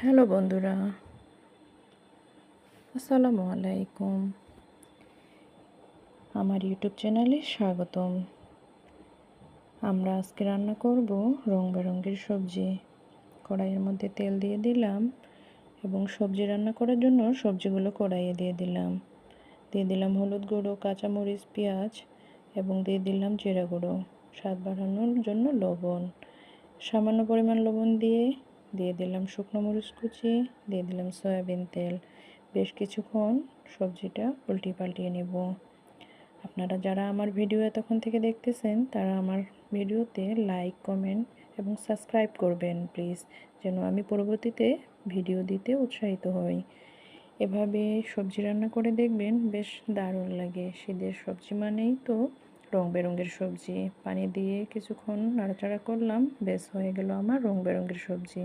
Hello বন্ধুরা, আসসালামু আলাইকুম। আমার ইউটিউব চ্যানেলে স্বাগতম। আমরা আজকে রান্না করব রং বেরঙের সবজি। কড়াইয়ের মধ্যে তেল দিয়ে দিলাম এবং সবজি রান্না করার জন্য সবজিগুলো কড়াইয়ে দিয়ে দিলাম। দিয়ে দিলাম হলুদ গুঁড়ো, কাঁচামরিচ, পেঁয়াজ এবং দিয়ে দিলাম জিরা গুঁড়ো। স্বাদ বাড়ানোর জন্য লবণ, সামান্য পরিমাণ লবণ দিয়ে দিয়ে দিলাম শুকনো মরিচ কুচি, দিয়ে দিলাম সয়াবিন তেল। বেশ কিছুক্ষণ সবজিটা উল্টে পাল্টিয়ে নেব। আপনারা যারা আমার ভিডিও এতক্ষণ থেকে দেখতেছেন তারা আমার ভিডিওতে লাইক, কমেন্ট এবং সাবস্ক্রাইব করবেন প্লিজ, যেন আমি পরবর্তীতে ভিডিও দিতে উৎসাহিত হই। এভাবে সবজি রান্না করে দেখবেন, বেশ দারুণ লাগে। শীতের সবজি মানেই তো রং বেরঙের সবজি। পানি দিয়ে কিছুক্ষণ নাড়াচাড়া করলাম, বেশ হয়ে গেল আমার রং বেরঙের সবজি।